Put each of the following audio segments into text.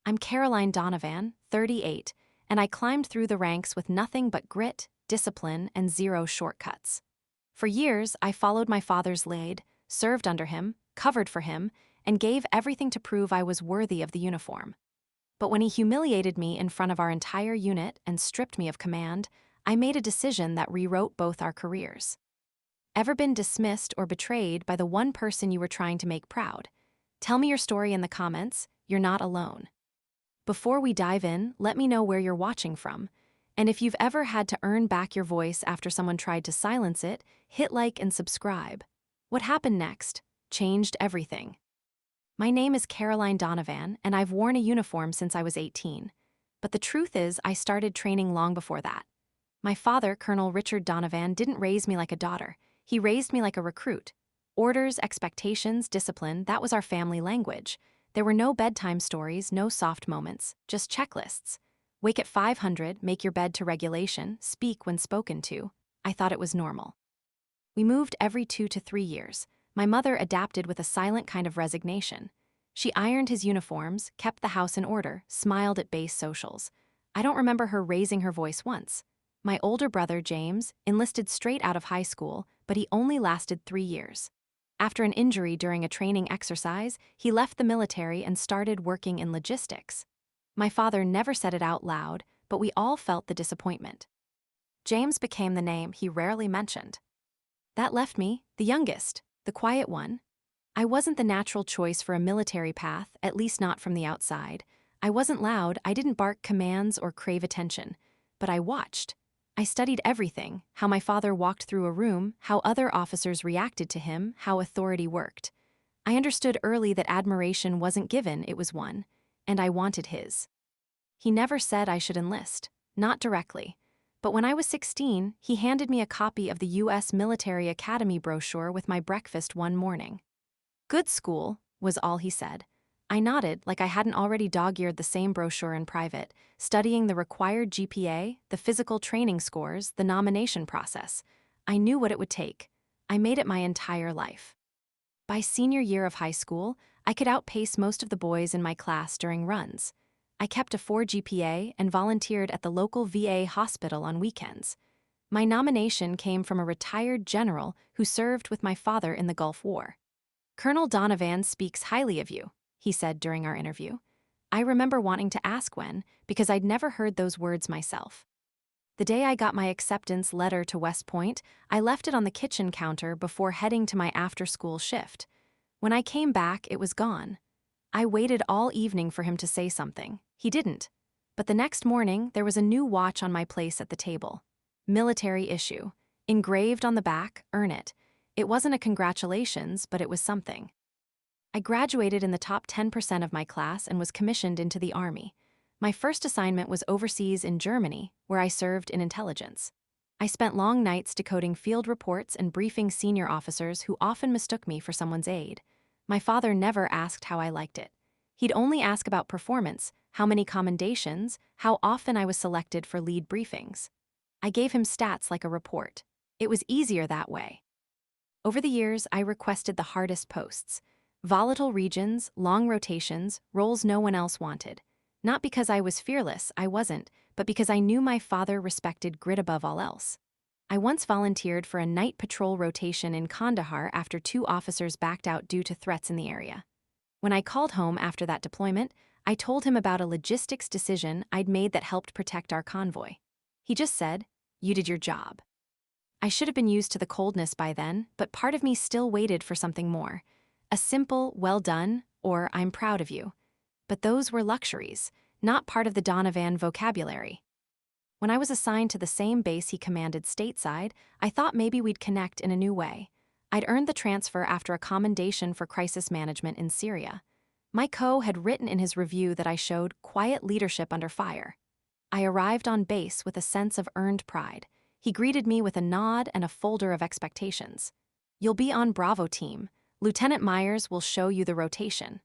I'm Caroline Donovan, 38, and I climbed through the ranks with nothing but grit, discipline, and zero shortcuts. For years, I followed my father's lead, served under him, covered for him, and gave everything to prove I was worthy of the uniform. But when he humiliated me in front of our entire unit and stripped me of command, I made a decision that rewrote both our careers. Ever been dismissed or betrayed by the one person you were trying to make proud? Tell me your story in the comments. You're not alone. Before we dive in, let me know where you're watching from. And if you've ever had to earn back your voice after someone tried to silence it, hit like and subscribe. What happened next changed everything. My name is Caroline Donovan, and I've worn a uniform since I was 18. But the truth is, I started training long before that. My father, Colonel Richard Donovan, didn't raise me like a daughter. He raised me like a recruit. Orders, expectations, discipline, that was our family language. There were no bedtime stories, no soft moments, just checklists. Wake at 500, make your bed to regulation, speak when spoken to. I thought it was normal. We moved every 2 to 3 years. My mother adapted with a silent kind of resignation. She ironed his uniforms, kept the house in order, smiled at base socials. I don't remember her raising her voice once. My older brother, James, enlisted straight out of high school, but he only lasted 3 years. After an injury during a training exercise, he left the military and started working in logistics. My father never said it out loud, but we all felt the disappointment. James became the name he rarely mentioned. That left me, the youngest, the quiet one. I wasn't the natural choice for a military path, at least not from the outside. I wasn't loud, I didn't bark commands or crave attention. But I watched. I studied everything, how my father walked through a room, how other officers reacted to him, how authority worked. I understood early that admiration wasn't given, it was won, and I wanted his. He never said I should enlist, not directly. But when I was 16, he handed me a copy of the U.S. Military Academy brochure with my breakfast one morning. "Good school," was all he said. I nodded like I hadn't already dog-eared the same brochure in private, studying the required GPA, the physical training scores, the nomination process. I knew what it would take. I made it my entire life. By senior year of high school, I could outpace most of the boys in my class during runs. I kept a 4 GPA and volunteered at the local VA hospital on weekends. My nomination came from a retired general who served with my father in the Gulf War. "Colonel Donovan speaks highly of you," he said during our interview. I remember wanting to ask when, because I'd never heard those words myself. The day I got my acceptance letter to West Point, I left it on the kitchen counter before heading to my after-school shift. When I came back, it was gone. I waited all evening for him to say something. He didn't. But the next morning, there was a new watch on my place at the table. Military issue. Engraved on the back, earn it. It wasn't a congratulations, but it was something. I graduated in the top 10% of my class and was commissioned into the Army. My first assignment was overseas in Germany, where I served in intelligence. I spent long nights decoding field reports and briefing senior officers who often mistook me for someone's aide. My father never asked how I liked it. He'd only ask about performance, how many commendations, how often I was selected for lead briefings. I gave him stats like a report. It was easier that way. Over the years, I requested the hardest posts. Volatile regions, long rotations, roles no one else wanted. Not because I was fearless, I wasn't, but because I knew my father respected grit above all else. I once volunteered for a night patrol rotation in Kandahar after 2 officers backed out due to threats in the area. When I called home after that deployment, I told him about a logistics decision I'd made that helped protect our convoy. He just said, "You did your job." I should have been used to the coldness by then, but part of me still waited for something more. A simple, "well done," or "I'm proud of you." But those were luxuries, not part of the Donovan vocabulary. When I was assigned to the same base he commanded stateside, I thought maybe we'd connect in a new way. I'd earned the transfer after a commendation for crisis management in Syria. My co had written in his review that I showed quiet leadership under fire. I arrived on base with a sense of earned pride. He greeted me with a nod and a folder of expectations. "You'll be on Bravo team. Lieutenant Myers will show you the rotation."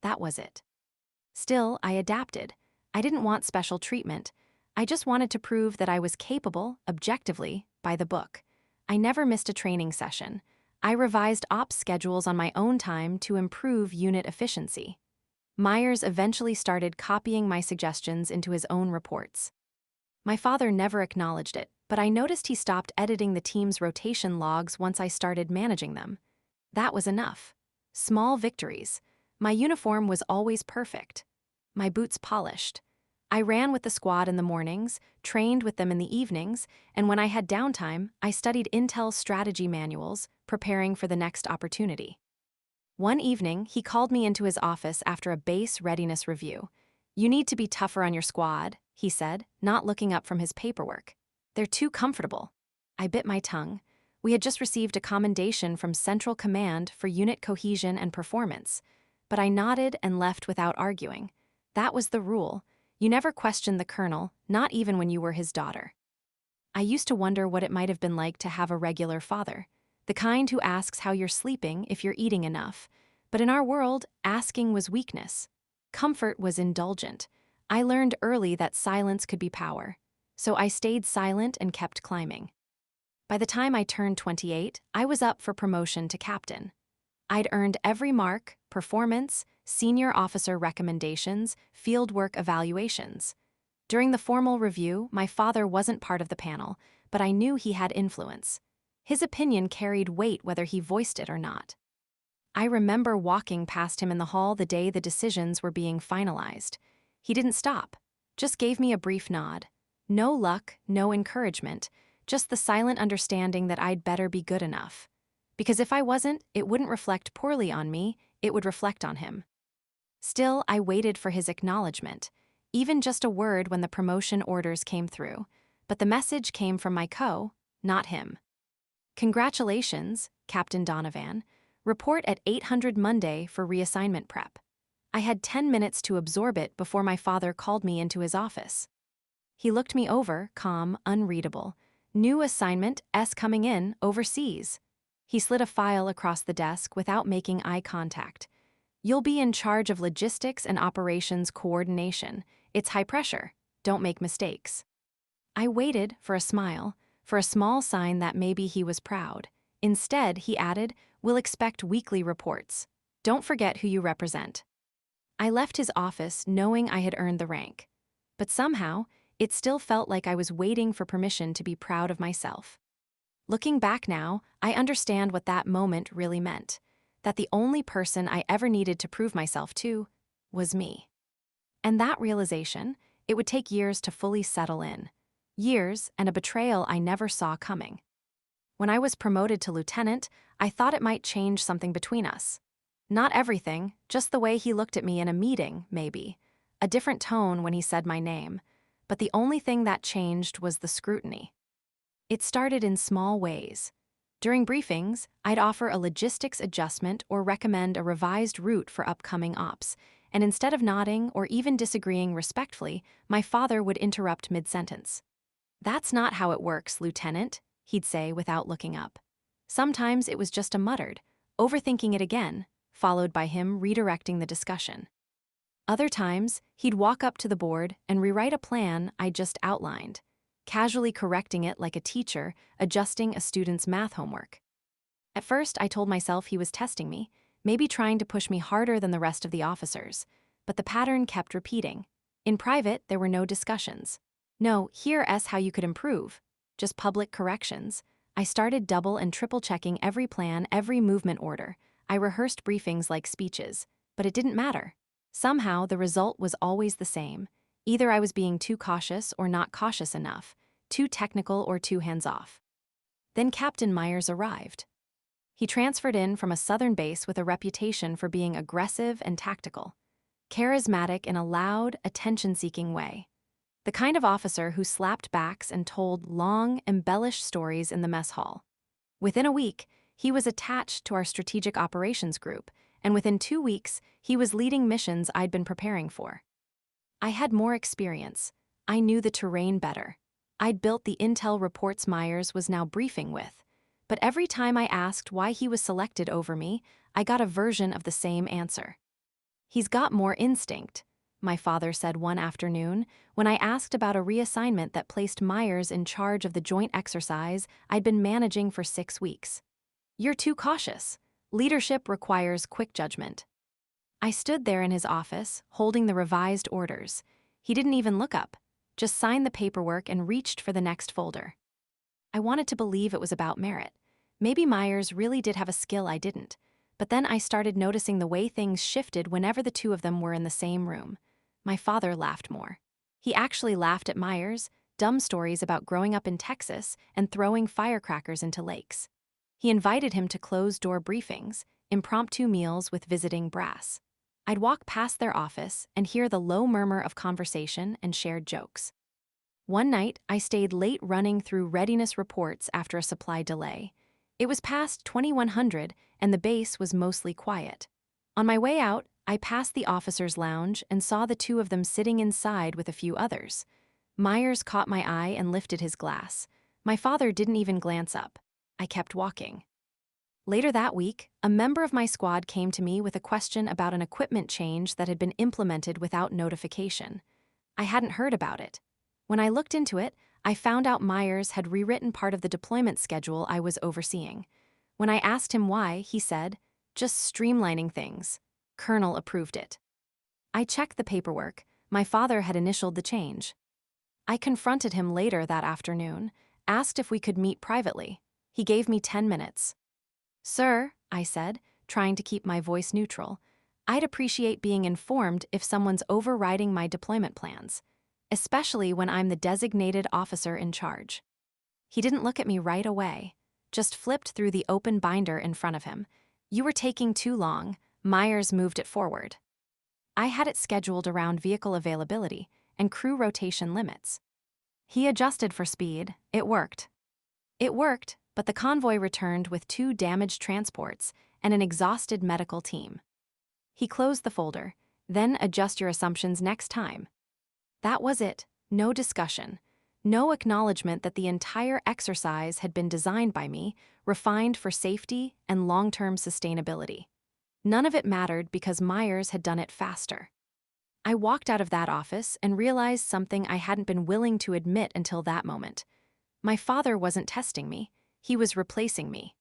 That was it. Still, I adapted. I didn't want special treatment. I just wanted to prove that I was capable, objectively, by the book. I never missed a training session. I revised ops schedules on my own time to improve unit efficiency. Myers eventually started copying my suggestions into his own reports. My father never acknowledged it, but I noticed he stopped editing the team's rotation logs once I started managing them. That was enough. Small victories. My uniform was always perfect. My boots polished. I ran with the squad in the mornings, trained with them in the evenings, and when I had downtime, I studied Intel strategy manuals, preparing for the next opportunity. One evening, he called me into his office after a base readiness review. "You need to be tougher on your squad," he said, not looking up from his paperwork. "They're too comfortable." I bit my tongue. We had just received a commendation from Central Command for unit cohesion and performance. But I nodded and left without arguing. That was the rule. You never questioned the colonel, not even when you were his daughter. I used to wonder what it might have been like to have a regular father. The kind who asks how you're sleeping if you're eating enough. But in our world, asking was weakness. Comfort was indulgent. I learned early that silence could be power. So I stayed silent and kept climbing. By the time I turned 28, I was up for promotion to captain. I'd earned every mark, performance, senior officer recommendations, fieldwork evaluations. During the formal review, my father wasn't part of the panel, but I knew he had influence. His opinion carried weight whether he voiced it or not. I remember walking past him in the hall the day the decisions were being finalized. He didn't stop, just gave me a brief nod. No luck, no encouragement, just the silent understanding that I'd better be good enough. Because if I wasn't, it wouldn't reflect poorly on me, it would reflect on him. Still, I waited for his acknowledgement, even just a word when the promotion orders came through. But the message came from my not him. "Congratulations, Captain Donovan. Report at 800 Monday for reassignment prep." I had 10 minutes to absorb it before my father called me into his office. He looked me over, calm, unreadable. "New assignment, S coming in, overseas." He slid a file across the desk without making eye contact. "You'll be in charge of logistics and operations coordination. It's high pressure. Don't make mistakes." I waited for a smile, for a small sign that maybe he was proud. Instead, he added, "We'll expect weekly reports. Don't forget who you represent." I left his office knowing I had earned the rank. But somehow, it still felt like I was waiting for permission to be proud of myself. Looking back now, I understand what that moment really meant. That the only person I ever needed to prove myself to was me. And that realization, it would take years to fully settle in. Years and a betrayal I never saw coming. When I was promoted to lieutenant, I thought it might change something between us. Not everything, just the way he looked at me in a meeting, maybe. A different tone when he said my name. But the only thing that changed was the scrutiny. It started in small ways. During briefings, I'd offer a logistics adjustment or recommend a revised route for upcoming ops, and instead of nodding or even disagreeing respectfully, my father would interrupt mid-sentence. "That's not how it works, Lieutenant," he'd say without looking up. Sometimes it was just a muttered, overthinking it again, followed by him redirecting the discussion. Other times, he'd walk up to the board and rewrite a plan I just outlined, casually correcting it like a teacher adjusting a student's math homework. At first, I told myself he was testing me, maybe trying to push me harder than the rest of the officers, but the pattern kept repeating. In private, there were no discussions. No, here's how you could improve. Just public corrections. I started double and triple checking every plan, every movement order. I rehearsed briefings like speeches, but it didn't matter. Somehow, the result was always the same. Either I was being too cautious or not cautious enough, too technical or too hands-off. Then Captain Myers arrived. He transferred in from a southern base with a reputation for being aggressive and tactical, charismatic in a loud, attention-seeking way. The kind of officer who slapped backs and told long, embellished stories in the mess hall. Within a week, he was attached to our strategic operations group, and within 2 weeks, he was leading missions I'd been preparing for. I had more experience. I knew the terrain better. I'd built the intel reports Myers was now briefing with. But every time I asked why he was selected over me, I got a version of the same answer. "He's got more instinct," my father said one afternoon when I asked about a reassignment that placed Myers in charge of the joint exercise I'd been managing for 6 weeks. "You're too cautious. Leadership requires quick judgment." I stood there in his office, holding the revised orders. He didn't even look up, just signed the paperwork and reached for the next folder. I wanted to believe it was about merit. Maybe Myers really did have a skill I didn't. But then I started noticing the way things shifted whenever the two of them were in the same room. My father laughed more. He actually laughed at Myers, dumb stories about growing up in Texas and throwing firecrackers into lakes. He invited him to closed-door briefings, impromptu meals with visiting brass. I'd walk past their office and hear the low murmur of conversation and shared jokes. One night, I stayed late running through readiness reports after a supply delay. It was past 2100 and the base was mostly quiet. On my way out, I passed the officers' lounge and saw the two of them sitting inside with a few others. Myers caught my eye and lifted his glass. My father didn't even glance up. I kept walking. Later that week, a member of my squad came to me with a question about an equipment change that had been implemented without notification. I hadn't heard about it. When I looked into it, I found out Myers had rewritten part of the deployment schedule I was overseeing. When I asked him why, he said, "Just streamlining things. Colonel approved it." I checked the paperwork. My father had initialed the change. I confronted him later that afternoon, asked if we could meet privately. He gave me 10 minutes. "Sir," I said, trying to keep my voice neutral, "I'd appreciate being informed if someone's overriding my deployment plans, especially when I'm the designated officer in charge." He didn't look at me right away, just flipped through the open binder in front of him. "You were taking too long." Myers moved it forward. I had it scheduled around vehicle availability and crew rotation limits. He adjusted for speed. It worked. But the convoy returned with 2 damaged transports and an exhausted medical team. He closed the folder. "Then adjust your assumptions next time." That was it. No discussion. No acknowledgement that the entire exercise had been designed by me, refined for safety and long-term sustainability. None of it mattered because Myers had done it faster. I walked out of that office and realized something I hadn't been willing to admit until that moment. My father wasn't testing me. He was replacing me.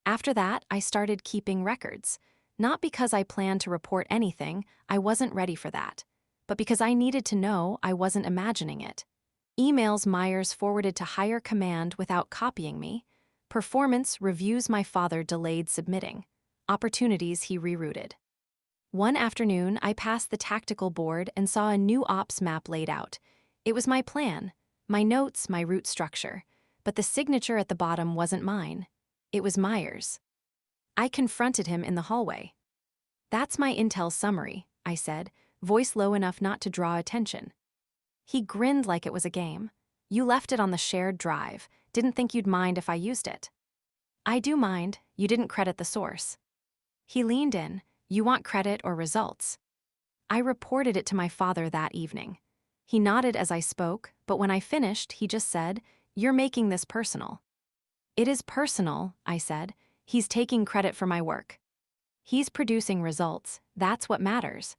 After that, I started keeping records. Not because I planned to report anything, I wasn't ready for that, but because I needed to know I wasn't imagining it. Emails Myers forwarded to higher command without copying me. Performance reviews my father delayed submitting. Opportunities he rerouted. One afternoon, I passed the tactical board and saw a new ops map laid out. It was my plan, my notes, my route structure. But the signature at the bottom wasn't mine. It was Myers. I confronted him in the hallway. "That's my intel summary," I said, voice low enough not to draw attention. He grinned like it was a game. "You left it on the shared drive. Didn't think you'd mind if I used it." "I do mind. You didn't credit the source." He leaned in. "You want credit or results?" I reported it to my father that evening. He nodded as I spoke, but when I finished, he just said, "You're making this personal." "It is personal," I said. "He's taking credit for my work. He's producing results. That's what matters."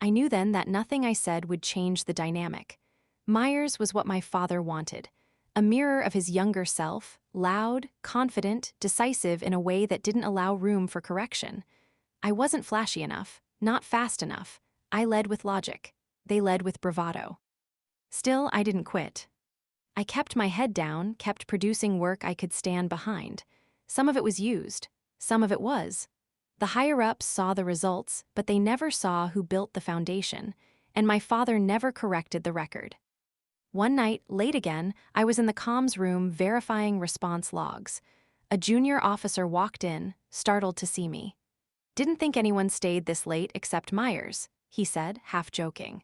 I knew then that nothing I said would change the dynamic. Myers was what my father wanted, a mirror of his younger self, loud, confident, decisive in a way that didn't allow room for correction. I wasn't flashy enough, not fast enough. I led with logic. They led with bravado. Still, I didn't quit. I kept my head down, kept producing work I could stand behind. Some of it was used. Some of it was. The higher-ups saw the results, but they never saw who built the foundation, and my father never corrected the record. One night, late again, I was in the comms room verifying response logs. A junior officer walked in, startled to see me. "Didn't think anyone stayed this late except Myers," he said, half joking.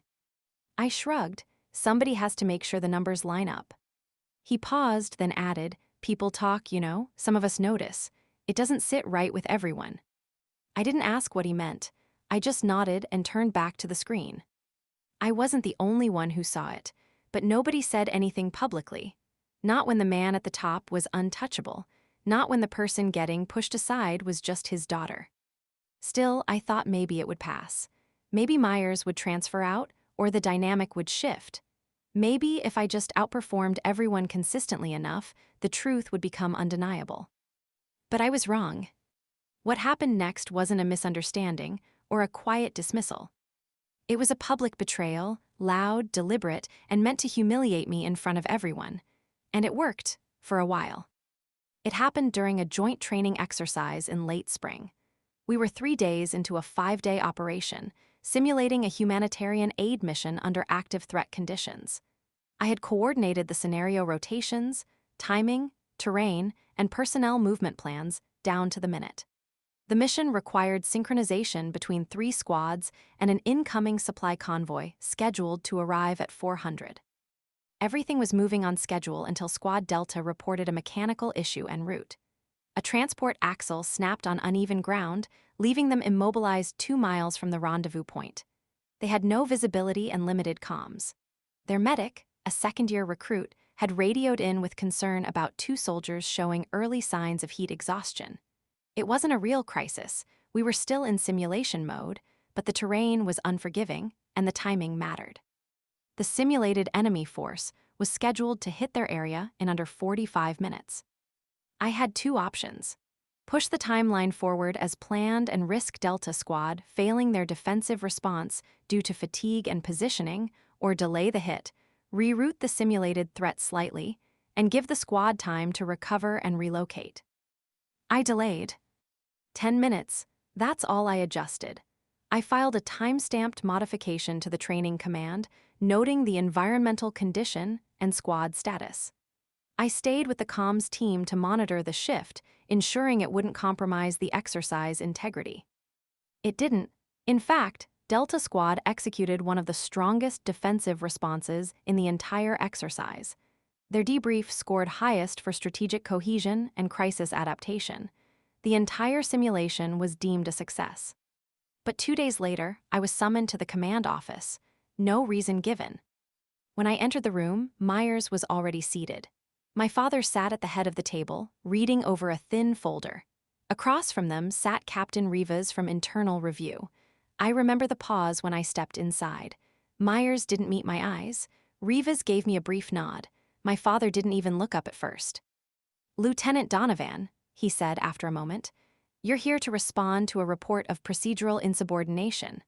I shrugged. Somebody has to make sure the numbers line up. He paused, then added, "People talk, you know, some of us notice. It doesn't sit right with everyone." I didn't ask what he meant. I just nodded and turned back to the screen. I wasn't the only one who saw it, but nobody said anything publicly. Not when the man at the top was untouchable. Not when the person getting pushed aside was just his daughter. Still, I thought maybe it would pass. Maybe Myers would transfer out, or the dynamic would shift. Maybe if I just outperformed everyone consistently enough, the truth would become undeniable. But I was wrong. What happened next wasn't a misunderstanding, or a quiet dismissal. It was a public betrayal, loud, deliberate, and meant to humiliate me in front of everyone. And it worked, for a while. It happened during a joint training exercise in late spring. We were 3 days into a 5-day operation, simulating a humanitarian aid mission under active threat conditions. I had coordinated the scenario rotations, timing, terrain, and personnel movement plans down to the minute. The mission required synchronization between 3 squads and an incoming supply convoy scheduled to arrive at 400. Everything was moving on schedule until Squad Delta reported a mechanical issue en route. A transport axle snapped on uneven ground, leaving them immobilized 2 miles from the rendezvous point. They had no visibility and limited comms. Their medic, a second-year recruit, had radioed in with concern about 2 soldiers showing early signs of heat exhaustion. It wasn't a real crisis. We were still in simulation mode, but the terrain was unforgiving and the timing mattered. The simulated enemy force was scheduled to hit their area in under 45 minutes. I had 2 options. Push the timeline forward as planned and risk Delta Squad failing their defensive response due to fatigue and positioning, or delay the hit, reroute the simulated threat slightly, and give the squad time to recover and relocate. I delayed. 10 minutes, that's all I adjusted. I filed a time-stamped modification to the training command, noting the environmental condition and squad status. I stayed with the comms team to monitor the shift, ensuring it wouldn't compromise the exercise integrity. It didn't. In fact, Delta Squad executed one of the strongest defensive responses in the entire exercise. Their debrief scored highest for strategic cohesion and crisis adaptation. The entire simulation was deemed a success. But 2 days later, I was summoned to the command office. No reason given. When I entered the room, Myers was already seated. My father sat at the head of the table, reading over a thin folder. Across from them sat Captain Rivas from Internal Review. I remember the pause when I stepped inside. Myers didn't meet my eyes. Rivas gave me a brief nod. My father didn't even look up at first. "Lieutenant Donovan," he said after a moment, "you're here to respond to a report of procedural insubordination."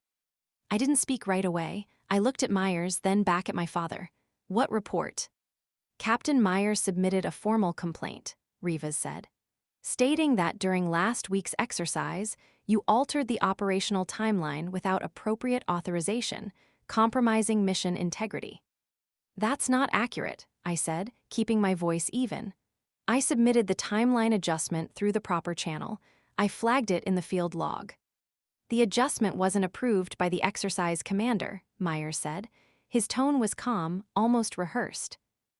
I didn't speak right away. I looked at Myers, then back at my father. "What report?" "Captain Myers submitted a formal complaint," Rivas said, "stating that during last week's exercise, you altered the operational timeline without appropriate authorization, compromising mission integrity." "That's not accurate," I said, keeping my voice even. "I submitted the timeline adjustment through the proper channel. I flagged it in the field log." "The adjustment wasn't approved by the exercise commander," Myers said. His tone was calm, almost rehearsed.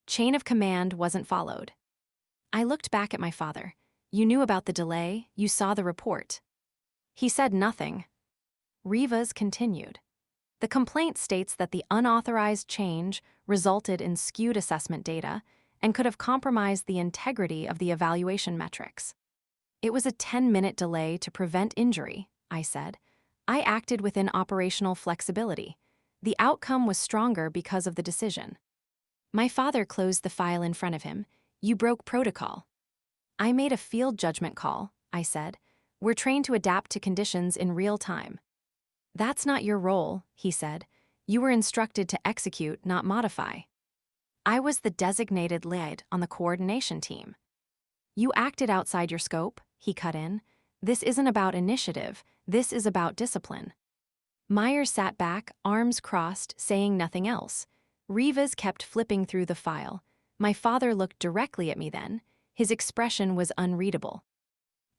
"Chain of command wasn't followed." I looked back at my father. "You knew about the delay, you saw the report." He said nothing. Rivas continued. "The complaint states that the unauthorized change resulted in skewed assessment data and could have compromised the integrity of the evaluation metrics." "It was a 10-minute delay to prevent injury," I said. "I acted within operational flexibility. The outcome was stronger because of the decision." My father closed the file in front of him. "You broke protocol." "I made a field judgment call," I said. "We're trained to adapt to conditions in real time." "That's not your role," he said. "You were instructed to execute, not modify." I was the designated lead on the coordination team. "You acted outside your scope," he cut in. "This isn't about initiative, this is about discipline." Myers sat back, arms crossed, saying nothing else. Rivas kept flipping through the file. My father looked directly at me then. His expression was unreadable.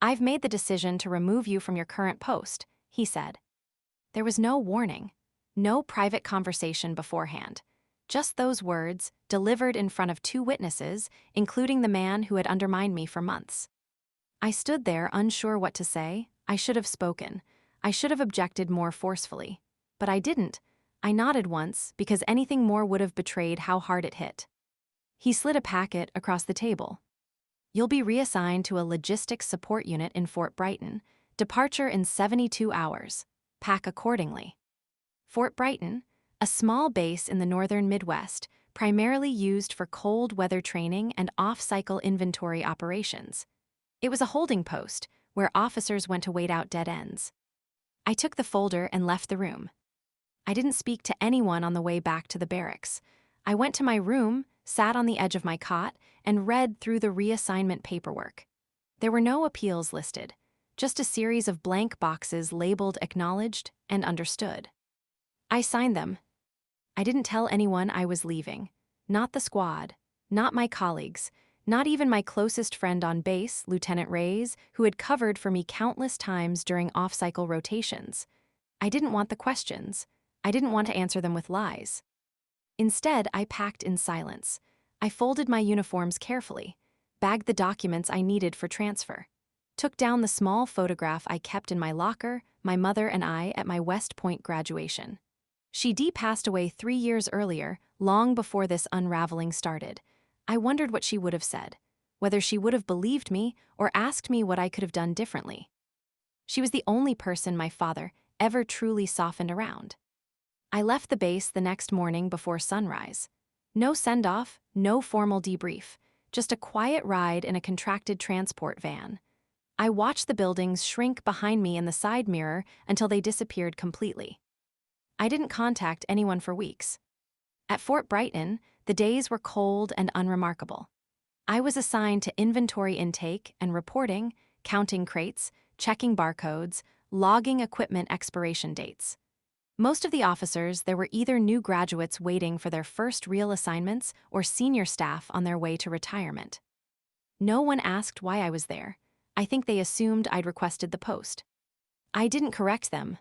"I've made the decision to remove you from your current post," he said. There was no warning, no private conversation beforehand. Just those words, delivered in front of 2 witnesses, including the man who had undermined me for months. I stood there unsure what to say. I should have spoken. I should have objected more forcefully. But I didn't. I nodded once because anything more would have betrayed how hard it hit. He slid a packet across the table. "You'll be reassigned to a logistics support unit in Fort Brighton. Departure in 72 hours. Pack accordingly." Fort Brighton, a small base in the northern Midwest, primarily used for cold weather training and off-cycle inventory operations. It was a holding post where officers went to wait out dead ends. I took the folder and left the room. I didn't speak to anyone on the way back to the barracks. I went to my room, sat on the edge of my cot, and read through the reassignment paperwork. There were no appeals listed, just a series of blank boxes labeled acknowledged and understood. I signed them. I didn't tell anyone I was leaving. Not the squad, not my colleagues, not even my closest friend on base, Lieutenant Reyes, who had covered for me countless times during off-cycle rotations. I didn't want the questions. I didn't want to answer them with lies. Instead, I packed in silence. I folded my uniforms carefully, bagged the documents I needed for transfer, took down the small photograph I kept in my locker, my mother and I at my West Point graduation. She passed away 3 years earlier, long before this unraveling started. I wondered what she would have said, whether she would have believed me or asked me what I could have done differently. She was the only person my father ever truly softened around. I left the base the next morning before sunrise. No send-off, no formal debrief, just a quiet ride in a contracted transport van. I watched the buildings shrink behind me in the side mirror until they disappeared completely. I didn't contact anyone for weeks. At Fort Brighton, the days were cold and unremarkable. I was assigned to inventory intake and reporting, counting crates, checking barcodes, logging equipment expiration dates. Most of the officers, there were either new graduates waiting for their first real assignments or senior staff on their way to retirement. No one asked why I was there. I think they assumed I'd requested the post. I didn't correct them.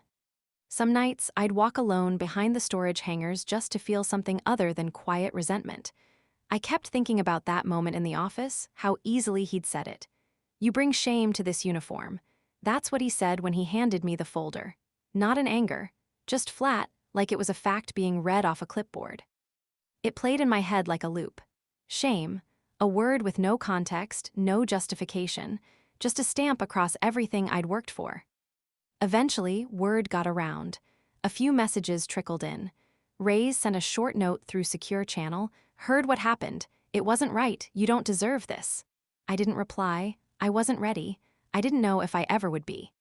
Some nights, I'd walk alone behind the storage hangars just to feel something other than quiet resentment. I kept thinking about that moment in the office, how easily he'd said it. "You bring shame to this uniform." That's what he said when he handed me the folder. Not in anger, just flat, like it was a fact being read off a clipboard. It played in my head like a loop. Shame, a word with no context, no justification, just a stamp across everything I'd worked for. Eventually, word got around. A few messages trickled in. Reyes sent a short note through secure channel, "Heard what happened. It wasn't right. You don't deserve this." I didn't reply. I wasn't ready. I didn't know if I ever would be.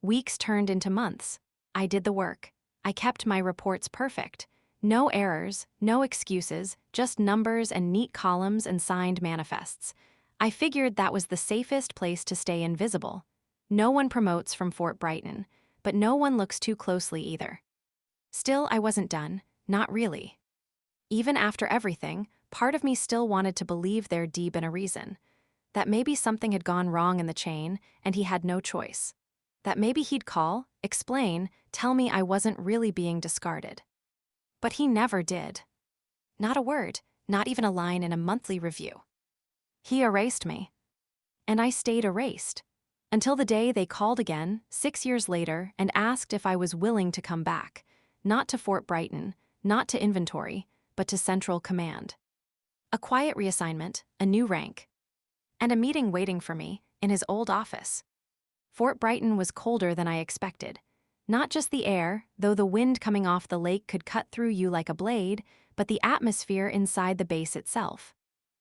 Weeks turned into months. I did the work. I kept my reports perfect. No errors, no excuses, just numbers and neat columns and signed manifests. I figured that was the safest place to stay invisible. No one promotes from Fort Brighton, but no one looks too closely either. Still, I wasn't done, not really. Even after everything, part of me still wanted to believe there'd been a reason. That maybe something had gone wrong in the chain, and he had no choice. That maybe he'd call, explain, tell me I wasn't really being discarded. But he never did. Not a word, not even a line in a monthly review. He erased me. And I stayed erased. Until the day they called again, 6 years later, and asked if I was willing to come back. Not to Fort Brighton, not to inventory, but to Central Command. A quiet reassignment, a new rank. And a meeting waiting for me in his old office. Fort Brighton was colder than I expected. Not just the air, though the wind coming off the lake could cut through you like a blade, but the atmosphere inside the base itself.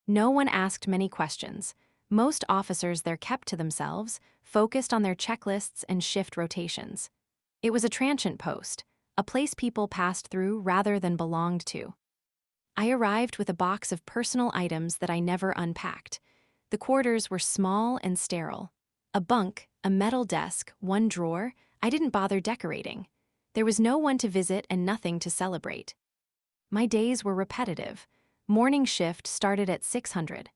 No one asked many questions. Most officers there kept to themselves, focused on their checklists and shift rotations. It was a transient post, a place people passed through rather than belonged to. I arrived with a box of personal items that I never unpacked. The quarters were small and sterile. A bunk, a metal desk, one drawer, I didn't bother decorating. There was no one to visit and nothing to celebrate. My days were repetitive. Morning shift started at 600.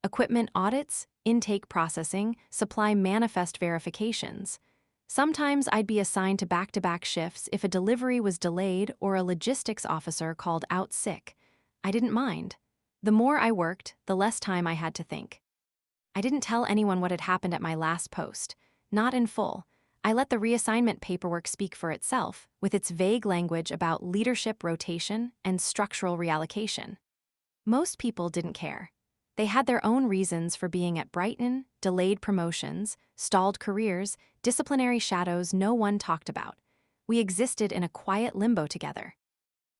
Equipment audits, intake processing, supply manifest verifications. Sometimes I'd be assigned to back-to-back shifts if a delivery was delayed or a logistics officer called out sick. I didn't mind. The more I worked, the less time I had to think. I didn't tell anyone what had happened at my last post. Not in full. I let the reassignment paperwork speak for itself, with its vague language about leadership rotation and structural reallocation. Most people didn't care. They had their own reasons for being at Brighton, delayed promotions, stalled careers, disciplinary shadows no one talked about. We existed in a quiet limbo together.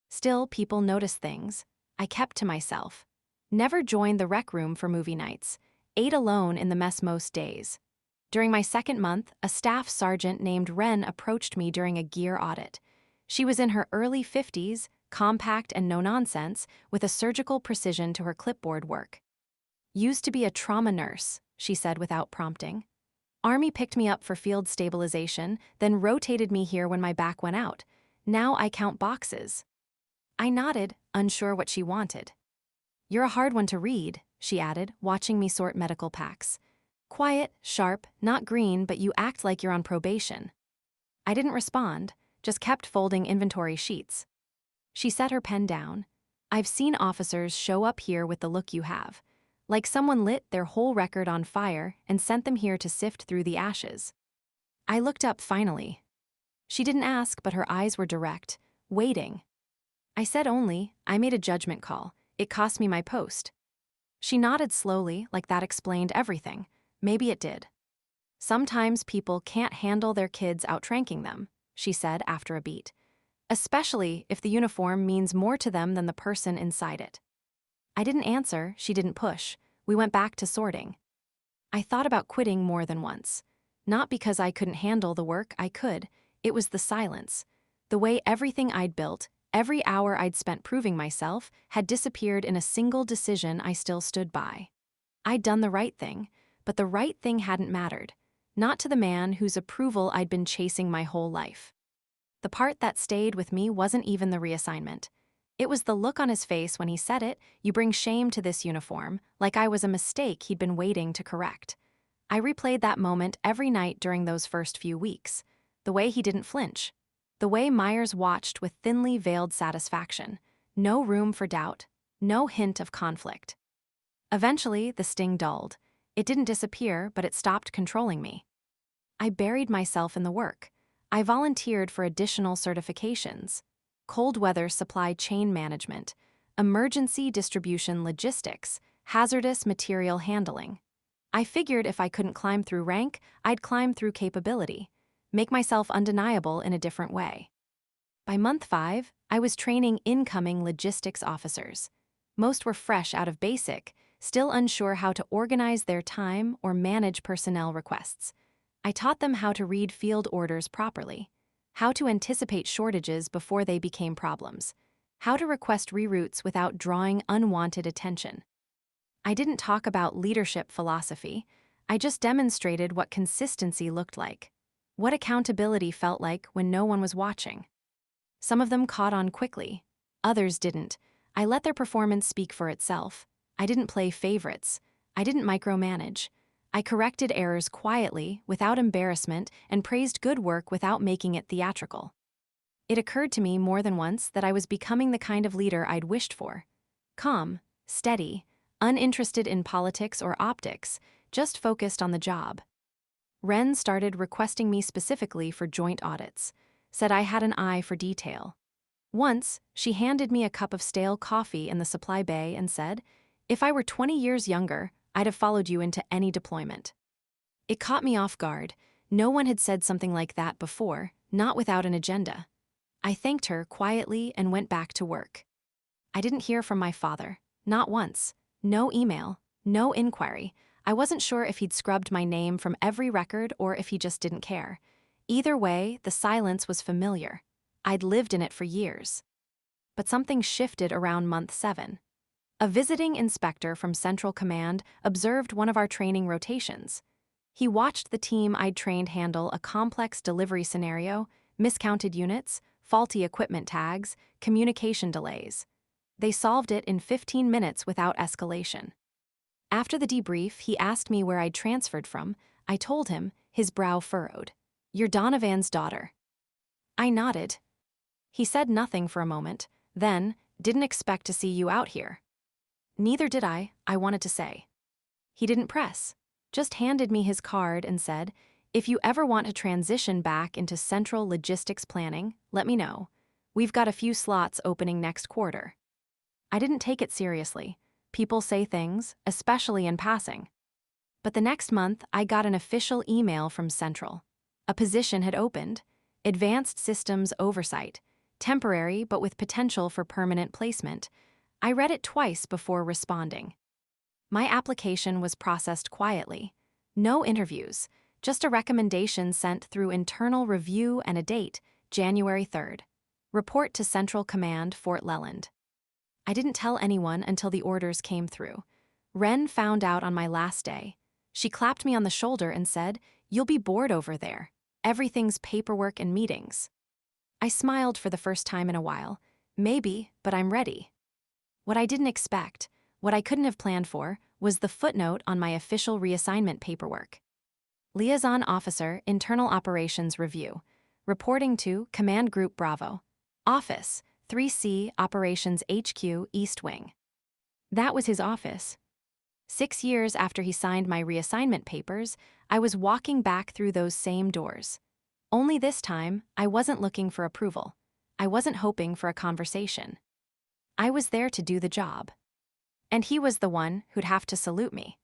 Still, people noticed things. I kept to myself. Never joined the rec room for movie nights. Ate alone in the mess most days. During my second month, a staff sergeant named Wren approached me during a gear audit. She was in her early 50s, compact and no-nonsense, with a surgical precision to her clipboard work. "Used to be a trauma nurse," she said without prompting. "Army picked me up for field stabilization, then rotated me here when my back went out. Now I count boxes." I nodded, unsure what she wanted. "You're a hard one to read," she added, watching me sort medical packs. "Quiet, sharp, not green, but you act like you're on probation." I didn't respond, just kept folding inventory sheets. She set her pen down. "I've seen officers show up here with the look you have. Like someone lit their whole record on fire and sent them here to sift through the ashes." I looked up finally. She didn't ask, but her eyes were direct, waiting. I said only, "I made a judgment call. It cost me my post." She nodded slowly, like that explained everything. Maybe it did. "Sometimes people can't handle their kids outranking them," she said after a beat. "Especially if the uniform means more to them than the person inside it." I didn't answer, she didn't push. We went back to sorting. I thought about quitting more than once. Not because I couldn't handle the work, I could. It was the silence. The way everything I'd built, every hour I'd spent proving myself, had disappeared in a single decision I still stood by. I'd done the right thing, but the right thing hadn't mattered. Not to the man whose approval I'd been chasing my whole life. The part that stayed with me wasn't even the reassignment. It was the look on his face when he said it, "You bring shame to this uniform," like I was a mistake he'd been waiting to correct. I replayed that moment every night during those first few weeks. The way he didn't flinch. The way Myers watched with thinly veiled satisfaction. No room for doubt. No hint of conflict. Eventually, the sting dulled. It didn't disappear, but it stopped controlling me. I buried myself in the work. I volunteered for additional certifications. Cold weather supply chain management, emergency distribution logistics, hazardous material handling. I figured if I couldn't climb through rank, I'd climb through capability, make myself undeniable in a different way. By month 5, I was training incoming logistics officers. Most were fresh out of basic, still unsure how to organize their time or manage personnel requests. I taught them how to read field orders properly, how to anticipate shortages before they became problems, how to request reroutes without drawing unwanted attention. I didn't talk about leadership philosophy. I just demonstrated what consistency looked like, what accountability felt like when no one was watching. Some of them caught on quickly, others didn't. I let their performance speak for itself. I didn't play favorites. I didn't micromanage. I corrected errors quietly, without embarrassment, and praised good work without making it theatrical. It occurred to me more than once that I was becoming the kind of leader I'd wished for. Calm, steady, uninterested in politics or optics, just focused on the job. Wren started requesting me specifically for joint audits, said I had an eye for detail. Once, she handed me a cup of stale coffee in the supply bay and said, "If I were 20 years younger, I'd have followed you into any deployment." It caught me off guard. No one had said something like that before, not without an agenda. I thanked her quietly and went back to work. I didn't hear from my father, not once. No email, no inquiry. I wasn't sure if he'd scrubbed my name from every record or if he just didn't care. Either way, the silence was familiar. I'd lived in it for years. But something shifted around month 7. A visiting inspector from Central Command observed one of our training rotations. He watched the team I'd trained handle a complex delivery scenario, miscounted units, faulty equipment tags, communication delays. They solved it in 15 minutes without escalation. After the debrief, he asked me where I'd transferred from. I told him, his brow furrowed. "You're Donovan's daughter." I nodded. He said nothing for a moment, then, "Didn't expect to see you out here." Neither did I wanted to say. He didn't press, just handed me his card and said, "If you ever want to transition back into central logistics planning, let me know. We've got a few slots opening next quarter." I didn't take it seriously. People say things, especially in passing. But the next month, I got an official email from Central. A position had opened. Advanced Systems Oversight. Temporary, but with potential for permanent placement. I read it twice before responding. My application was processed quietly. No interviews, Just a recommendation sent through internal review and a date, January 3rd. Report to Central Command, Fort Leland. I didn't tell anyone until the orders came through. Wren found out on my last day. She clapped me on the shoulder and said, "You'll be bored over there. Everything's paperwork and meetings." I smiled for the first time in a while. Maybe, but I'm ready. What I didn't expect, what I couldn't have planned for, was the footnote on my official reassignment paperwork. Liaison Officer, Internal Operations Review. Reporting to Command Group Bravo. Office, 3C, Operations HQ, East Wing. That was his office. 6 years after he signed my reassignment papers, I was walking back through those same doors. Only this time, I wasn't looking for approval. I wasn't hoping for a conversation. I was there to do the job. And he was the one who'd have to salute me.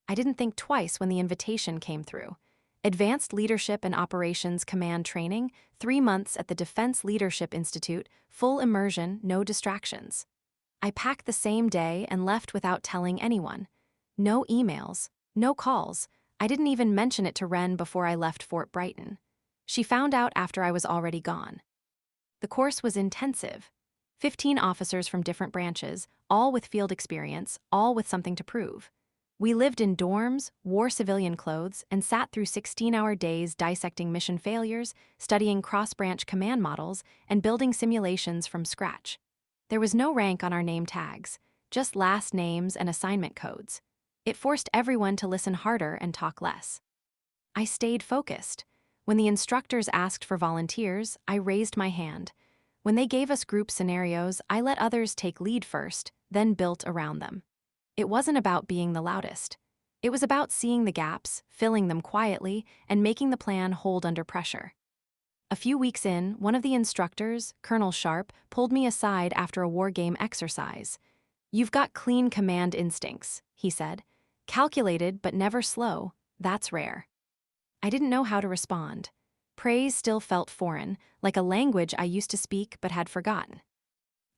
I didn't think twice when the invitation came through. Advanced Leadership and Operations Command Training, 3 months at the Defense Leadership Institute, full immersion, no distractions. I packed the same day and left without telling anyone. No emails, no calls. I didn't even mention it to Wren before I left Fort Brighton. She found out after I was already gone. The course was intensive. 15 officers from different branches, all with field experience, all with something to prove. We lived in dorms, wore civilian clothes, and sat through 16-hour days dissecting mission failures, studying cross-branch command models, and building simulations from scratch. There was no rank on our name tags, just last names and assignment codes. It forced everyone to listen harder and talk less. I stayed focused. When the instructors asked for volunteers, I raised my hand. When they gave us group scenarios, I let others take lead first, then built around them. It wasn't about being the loudest. It was about seeing the gaps, filling them quietly, and making the plan hold under pressure. A few weeks in, one of the instructors, Colonel Sharp, pulled me aside after a war game exercise. "You've got clean command instincts," he said. "Calculated but never slow, that's rare." I didn't know how to respond. Praise still felt foreign, like a language I used to speak but had forgotten.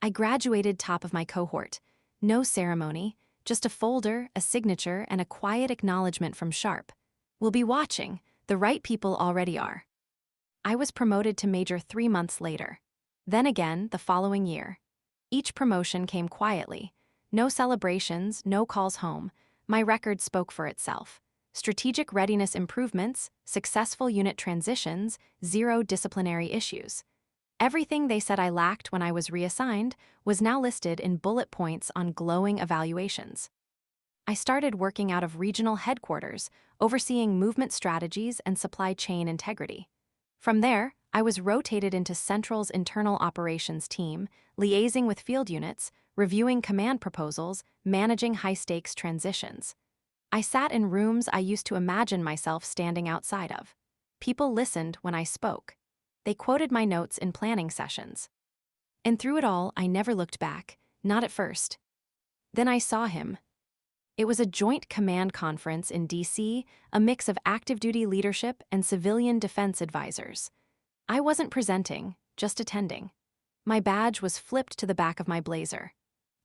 I graduated top of my cohort. No ceremony, just a folder, a signature, and a quiet acknowledgement from Sharp. "We'll be watching, the right people already are." I was promoted to major 3 months later. Then again, the following year. Each promotion came quietly. No celebrations, no calls home. My record spoke for itself. Strategic readiness improvements, successful unit transitions, 0 disciplinary issues. Everything they said I lacked when I was reassigned was now listed in bullet points on glowing evaluations. I started working out of regional headquarters, overseeing movement strategies and supply chain integrity. From there, I was rotated into Central's internal operations team, liaising with field units, reviewing command proposals, managing high-stakes transitions. I sat in rooms I used to imagine myself standing outside of. People listened when I spoke. They quoted my notes in planning sessions. And through it all, I never looked back, not at first. Then I saw him. It was a joint command conference in D.C., a mix of active-duty leadership and civilian defense advisors. I wasn't presenting, just attending. My badge was flipped to the back of my blazer.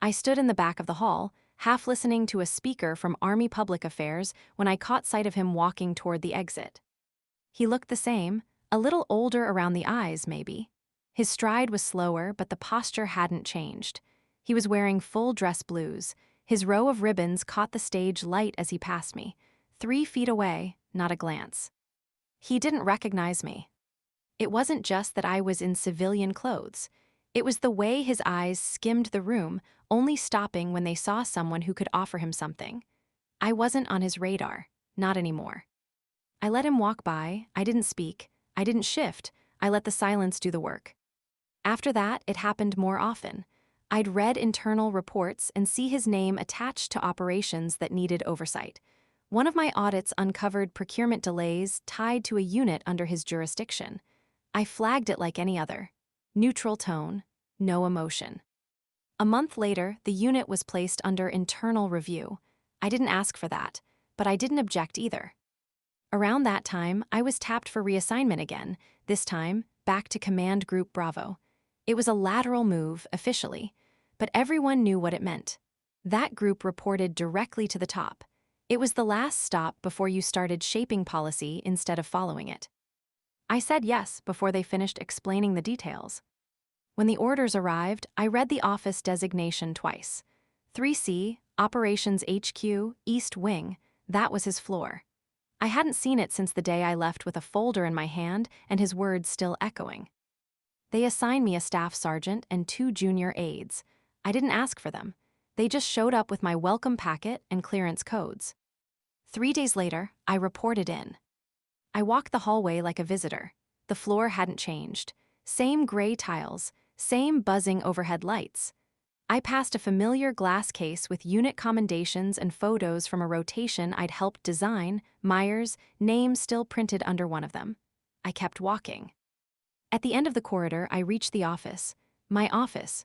I stood in the back of the hall, half listening to a speaker from Army Public Affairs when I caught sight of him walking toward the exit. He looked the same, a little older around the eyes, maybe. His stride was slower, but the posture hadn't changed. He was wearing full dress blues. His row of ribbons caught the stage light as he passed me. 3 feet away, not a glance. He didn't recognize me. It wasn't just that I was in civilian clothes. It was the way his eyes skimmed the room, only stopping when they saw someone who could offer him something. I wasn't on his radar, not anymore. I let him walk by. I didn't speak. I didn't shift. I let the silence do the work. After that, it happened more often. I'd read internal reports and see his name attached to operations that needed oversight. One of my audits uncovered procurement delays tied to a unit under his jurisdiction. I flagged it like any other. Neutral tone, no emotion. A month later, the unit was placed under internal review. I didn't ask for that, but I didn't object either. Around that time, I was tapped for reassignment again, this time back to Command Group Bravo. It was a lateral move, officially, but everyone knew what it meant. That group reported directly to the top. It was the last stop before you started shaping policy instead of following it. I said yes before they finished explaining the details. When the orders arrived, I read the office designation twice. 3C, Operations HQ, East Wing, that was his floor. I hadn't seen it since the day I left with a folder in my hand and his words still echoing. They assigned me a staff sergeant and 2 junior aides. I didn't ask for them. They just showed up with my welcome packet and clearance codes. 3 days later, I reported in. I walked the hallway like a visitor. The floor hadn't changed. Same gray tiles, same buzzing overhead lights. I passed a familiar glass case with unit commendations and photos from a rotation I'd helped design, Myers' name still printed under one of them. I kept walking. At the end of the corridor, I reached the office. My office.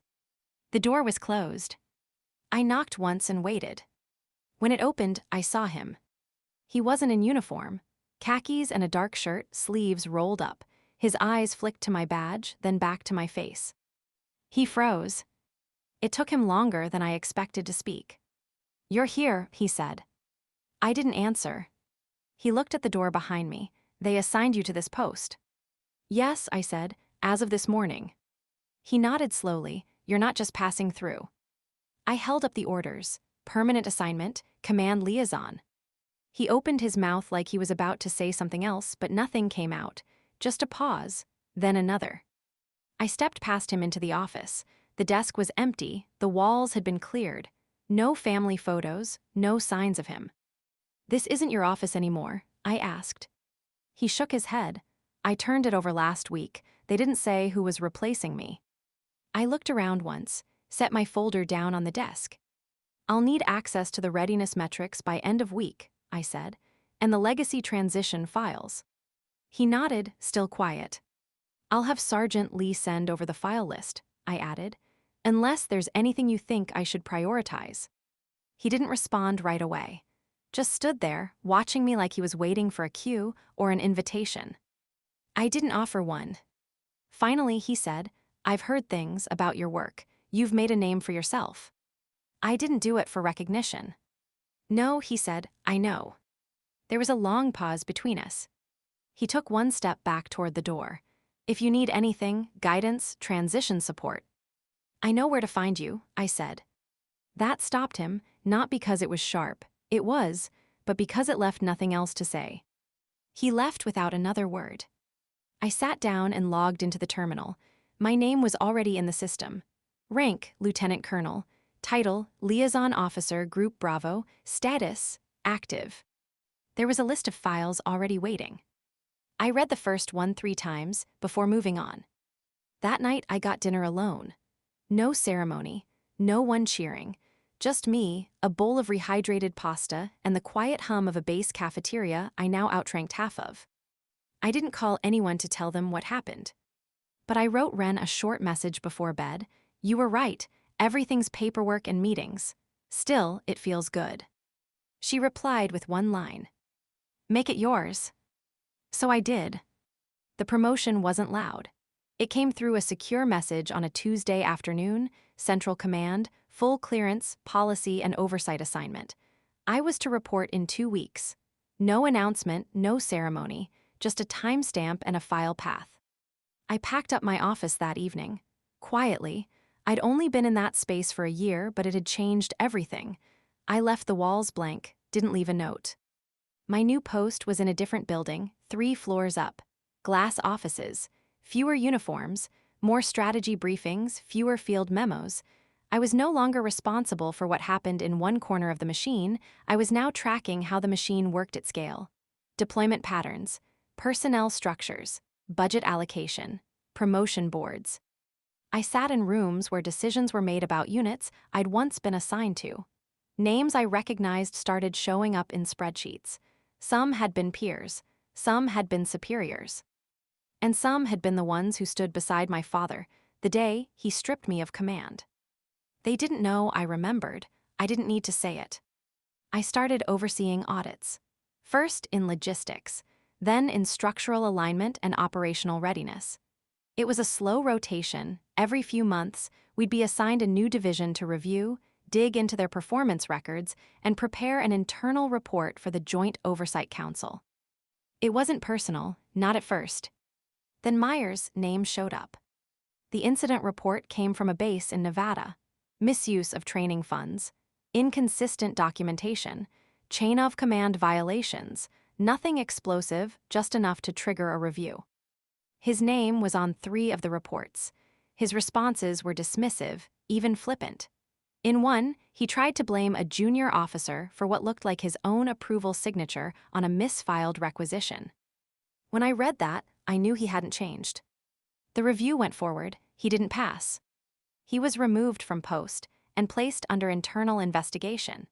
The door was closed. I knocked once and waited. When it opened, I saw him. He wasn't in uniform. Khakis and a dark shirt, sleeves rolled up. His eyes flicked to my badge, then back to my face. He froze. It took him longer than I expected to speak. "You're here," he said. I didn't answer. He looked at the door behind me. "They assigned you to this post." "Yes," I said, "as of this morning." He nodded slowly. "You're not just passing through." I held up the orders. Permanent assignment, command liaison. He opened his mouth like he was about to say something else, but nothing came out. Just a pause, then another. I stepped past him into the office. The desk was empty, the walls had been cleared. No family photos, no signs of him. "This isn't your office anymore?" I asked. He shook his head. "I turned it over last week. They didn't say who was replacing me." I looked around once, set my folder down on the desk. "I'll need access to the readiness metrics by end of week," I said, "and the legacy transition files." He nodded, still quiet. "I'll have Sergeant Lee send over the file list," I added, "unless there's anything you think I should prioritize." He didn't respond right away. Just stood there, watching me like he was waiting for a cue or an invitation. I didn't offer one. Finally, he said, "I've heard things about your work. You've made a name for yourself." I didn't do it for recognition. "No," he said, "I know." There was a long pause between us. He took one step back toward the door. "If you need anything, guidance, transition support." "I know where to find you," I said. That stopped him, not because it was sharp. It was, but because it left nothing else to say. He left without another word. I sat down and logged into the terminal. My name was already in the system. Rank, Lieutenant Colonel. Title, Liaison Officer, Group Bravo. Status, active. There was a list of files already waiting. I read the first one 3 times before moving on. That night, I got dinner alone. No ceremony, no one cheering. Just me, a bowl of rehydrated pasta, and the quiet hum of a base cafeteria I now outdrank half of. I didn't call anyone to tell them what happened. But I wrote Ren a short message before bed. "You were right, everything's paperwork and meetings. Still, it feels good." She replied with one line. "Make it yours." So I did. The promotion wasn't loud. It came through a secure message on a Tuesday afternoon, Central Command, full clearance, policy, and oversight assignment. I was to report in 2 weeks. No announcement, no ceremony, just a timestamp and a file path. I packed up my office that evening. Quietly. I'd only been in that space for a year, but it had changed everything. I left the walls blank, didn't leave a note. My new post was in a different building, 3 floors up. Glass offices, fewer uniforms, more strategy briefings, fewer field memos. I was no longer responsible for what happened in one corner of the machine. I was now tracking how the machine worked at scale. Deployment patterns, personnel structures, budget allocation, promotion boards. I sat in rooms where decisions were made about units I'd once been assigned to. Names I recognized started showing up in spreadsheets. Some had been peers, some had been superiors. And some had been the ones who stood beside my father the day he stripped me of command. They didn't know I remembered. I didn't need to say it. I started overseeing audits. First in logistics, then in structural alignment and operational readiness. It was a slow rotation. Every few months, we'd be assigned a new division to review, dig into their performance records, and prepare an internal report for the Joint Oversight Council. It wasn't personal, not at first. Then Meyer's name showed up. The incident report came from a base in Nevada. Misuse of training funds, inconsistent documentation, chain of command violations, nothing explosive, just enough to trigger a review. His name was on 3 of the reports. His responses were dismissive, even flippant. In one, he tried to blame a junior officer for what looked like his own approval signature on a misfiled requisition. When I read that, I knew he hadn't changed. The review went forward, he didn't pass. He was removed from post and placed under internal investigation.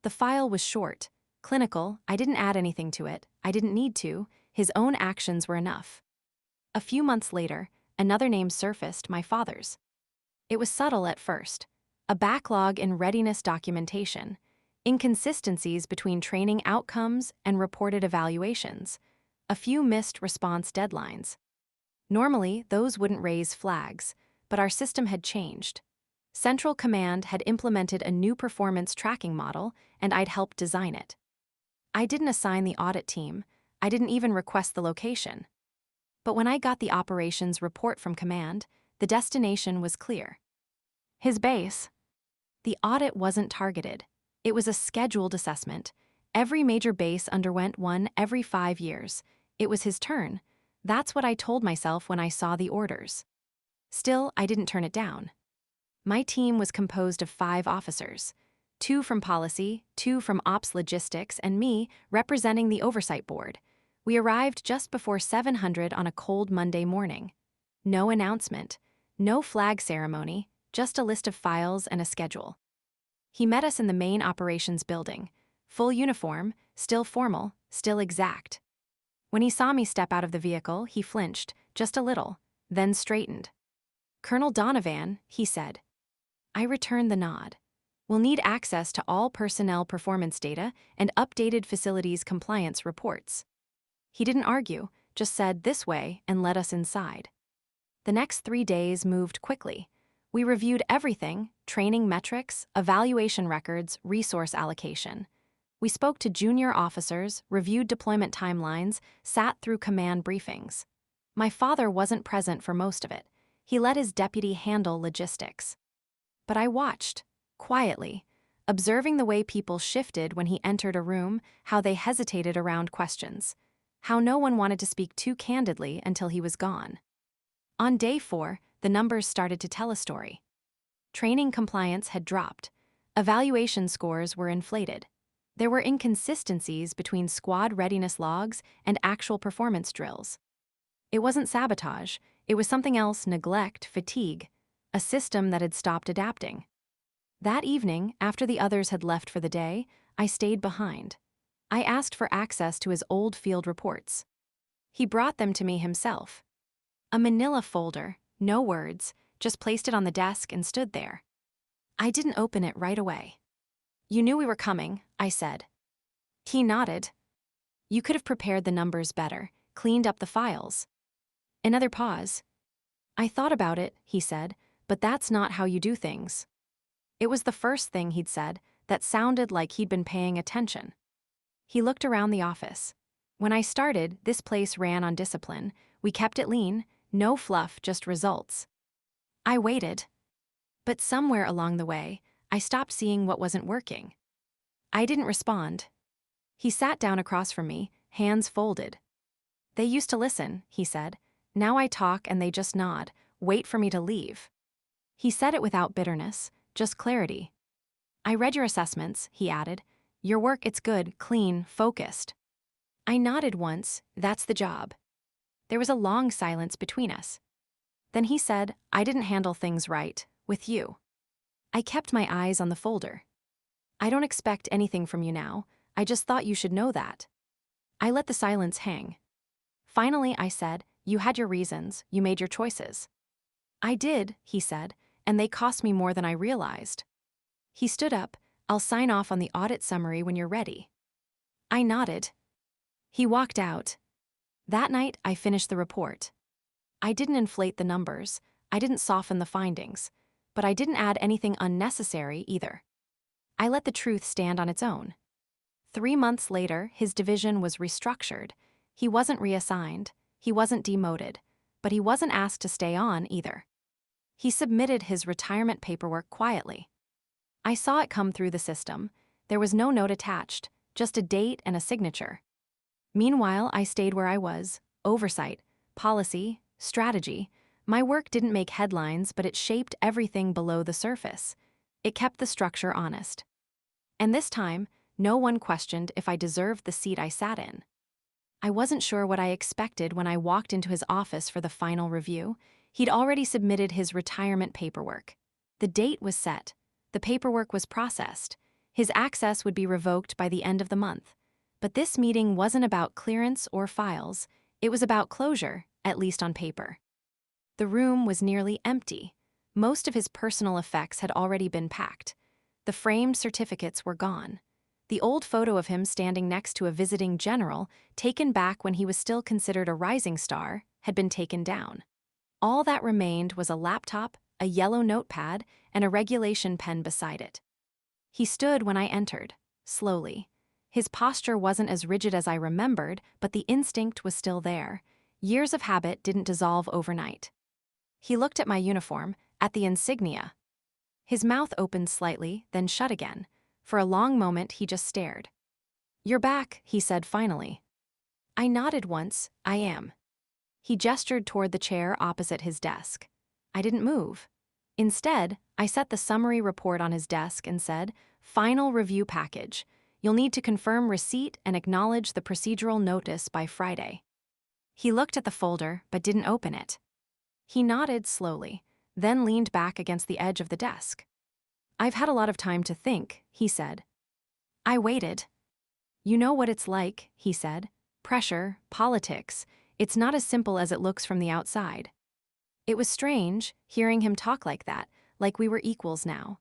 The file was short, clinical, I didn't add anything to it, I didn't need to, his own actions were enough. A few months later, another name surfaced, my father's. It was subtle at first. A backlog in readiness documentation, inconsistencies between training outcomes and reported evaluations, a few missed response deadlines. Normally, those wouldn't raise flags, but our system had changed. Central Command had implemented a new performance tracking model, and I'd helped design it. I didn't assign the audit team, I didn't even request the location. But when I got the operations report from Command, the destination was clear. His base. The audit wasn't targeted. It was a scheduled assessment. Every major base underwent one every 5 years. It was his turn. That's what I told myself when I saw the orders. Still, I didn't turn it down. My team was composed of 5 officers, 2 from policy, 2 from ops logistics, and me representing the oversight board. We arrived just before 700 on a cold Monday morning. No announcement, no flag ceremony, just a list of files and a schedule. He met us in the main operations building. Full uniform, still formal, still exact. When he saw me step out of the vehicle, he flinched, just a little, then straightened. "Colonel Donovan," he said. I returned the nod. "We'll need access to all personnel performance data and updated facilities compliance reports." He didn't argue, just said this way and led us inside. The next 3 days moved quickly. We reviewed everything: training metrics, evaluation records, resource allocation. We spoke to junior officers, reviewed deployment timelines, sat through command briefings. My father wasn't present for most of it. He let his deputy handle logistics. But I watched, quietly, observing the way people shifted when he entered a room, how they hesitated around questions, how no one wanted to speak too candidly until he was gone. On day 4, the numbers started to tell a story. Training compliance had dropped. Evaluation scores were inflated. There were inconsistencies between squad readiness logs and actual performance drills. It wasn't sabotage, it was something else: neglect, fatigue, a system that had stopped adapting. That evening, after the others had left for the day, I stayed behind. I asked for access to his old field reports. He brought them to me himself. A manila folder, no words, just placed it on the desk and stood there. I didn't open it right away. "You knew we were coming," I said. He nodded. "You could have prepared the numbers better, cleaned up the files." Another pause. "I thought about it," he said, "but that's not how you do things." It was the first thing he'd said that sounded like he'd been paying attention. He looked around the office. When I started, this place ran on discipline. We kept it lean, no fluff, just results. I waited. But somewhere along the way, I stopped seeing what wasn't working. I didn't respond. He sat down across from me, hands folded. "They used to listen," he said. "Now I talk and they just nod, wait for me to leave." He said it without bitterness, just clarity. "I read your assessments," he added. "Your work, it's good, clean, focused." I nodded once. That's the job. There was a long silence between us. Then he said, "I didn't handle things right, with you." I kept my eyes on the folder. "I don't expect anything from you now. I just thought you should know that." I let the silence hang. Finally, I said, "You had your reasons, you made your choices." "I did," he said, "and they cost me more than I realized." He stood up. "I'll sign off on the audit summary when you're ready." I nodded. He walked out. That night, I finished the report. I didn't inflate the numbers. I didn't soften the findings. but I didn't add anything unnecessary either. I let the truth stand on its own. 3 months later, his division was restructured. He wasn't reassigned, he wasn't demoted, but he wasn't asked to stay on either. He submitted his retirement paperwork quietly. I saw it come through the system. There was no note attached, just a date and a signature. Meanwhile, I stayed where I was: oversight, policy, strategy. My work didn't make headlines, but it shaped everything below the surface. It kept the structure honest. And this time, no one questioned if I deserved the seat I sat in. I wasn't sure what I expected when I walked into his office for the final review. He'd already submitted his retirement paperwork. The date was set. The paperwork was processed. His access would be revoked by the end of the month. But this meeting wasn't about clearance or files. It was about closure, at least on paper. The room was nearly empty. Most of his personal effects had already been packed. The framed certificates were gone. The old photo of him standing next to a visiting general, taken back when he was still considered a rising star, had been taken down. All that remained was a laptop, a yellow notepad, and a regulation pen beside it. He stood when I entered, slowly. His posture wasn't as rigid as I remembered, but the instinct was still there. Years of habit didn't dissolve overnight. He looked at my uniform, at the insignia. His mouth opened slightly, then shut again. For a long moment, he just stared. "You're back," he said finally. I nodded once. "I am." He gestured toward the chair opposite his desk. I didn't move. Instead, I set the summary report on his desk and said, "Final review package. You'll need to confirm receipt and acknowledge the procedural notice by Friday." He looked at the folder, but didn't open it. He nodded slowly, then leaned back against the edge of the desk. "I've had a lot of time to think," he said. I waited. "You know what it's like," he said. "Pressure, politics. It's not as simple as it looks from the outside." It was strange, hearing him talk like that, like we were equals now.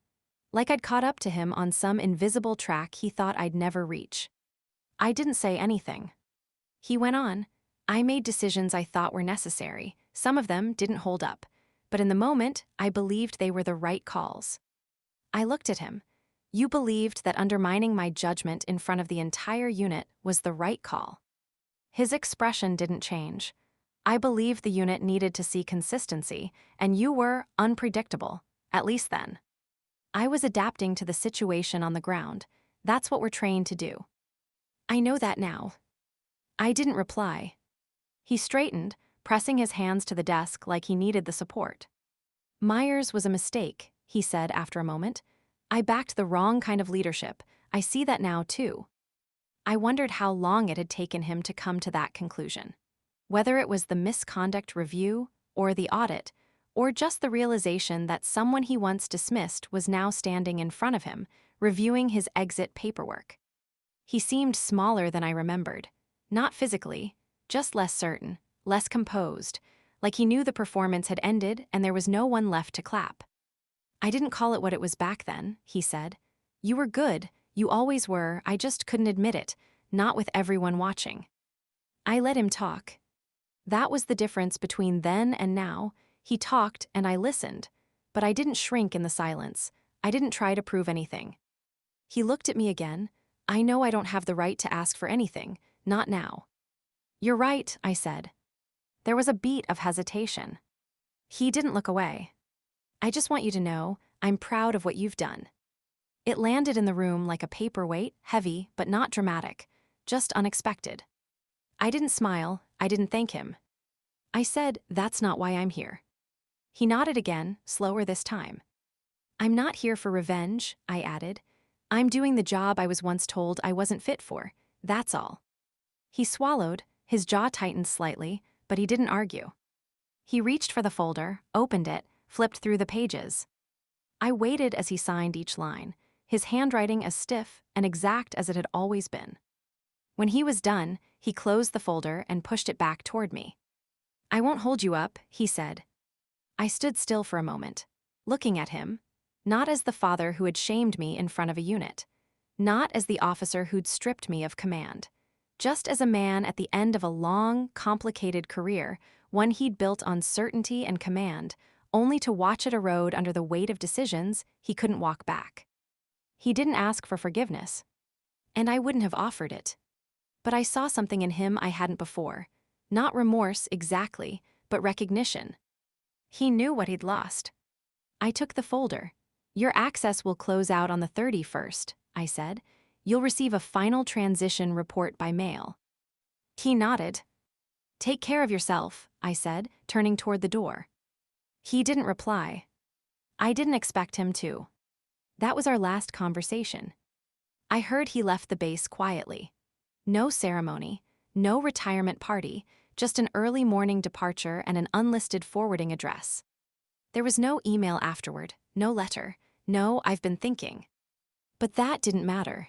Like I'd caught up to him on some invisible track he thought I'd never reach. I didn't say anything. He went on. "I made decisions I thought were necessary. Some of them didn't hold up. But in the moment, I believed they were the right calls." I looked at him. "You believed that undermining my judgment in front of the entire unit was the right call." His expression didn't change. "I believed the unit needed to see consistency, and you were unpredictable, at least then." I was adapting to the situation on the ground. That's what we're trained to do. "I know that now." I didn't reply. He straightened, pressing his hands to the desk like he needed the support. "Myers was a mistake," he said after a moment. "I backed the wrong kind of leadership. I see that now, too." I wondered how long it had taken him to come to that conclusion. Whether it was the misconduct review, or the audit, or just the realization that someone he once dismissed was now standing in front of him, reviewing his exit paperwork. He seemed smaller than I remembered. Not physically, just less certain, less composed, like he knew the performance had ended and there was no one left to clap. "I didn't call it what it was back then," he said. "You were good, you always were, I just couldn't admit it, not with everyone watching." I let him talk. That was the difference between then and now. He talked and I listened, but I didn't shrink in the silence. I didn't try to prove anything. He looked at me again. "I know I don't have the right to ask for anything, not now." "You're right," I said. There was a beat of hesitation. He didn't look away. "I just want you to know, I'm proud of what you've done." It landed in the room like a paperweight, heavy but not dramatic, just unexpected. I didn't smile, I didn't thank him. I said, "That's not why I'm here." He nodded again, slower this time. "I'm not here for revenge," I added. "I'm doing the job I was once told I wasn't fit for, that's all." He swallowed, his jaw tightened slightly, but he didn't argue. He reached for the folder, opened it, flipped through the pages. I waited as he signed each line, his handwriting as stiff and exact as it had always been. When he was done, he closed the folder and pushed it back toward me. "I won't hold you up," he said. I stood still for a moment, looking at him, not as the father who had shamed me in front of a unit, not as the officer who'd stripped me of command, just as a man at the end of a long, complicated career, one he'd built on certainty and command, only to watch it erode under the weight of decisions he couldn't walk back. He didn't ask for forgiveness, and I wouldn't have offered it. But I saw something in him I hadn't before. Not remorse exactly, but recognition. He knew what he'd lost. I took the folder. "Your access will close out on the 31st, I said. "You'll receive a final transition report by mail." He nodded. "Take care of yourself," I said, turning toward the door. He didn't reply. I didn't expect him to. That was our last conversation. I heard he left the base quietly. No ceremony, no retirement party, just an early morning departure and an unlisted forwarding address. There was no email afterward, no letter, no "I've been thinking." But that didn't matter.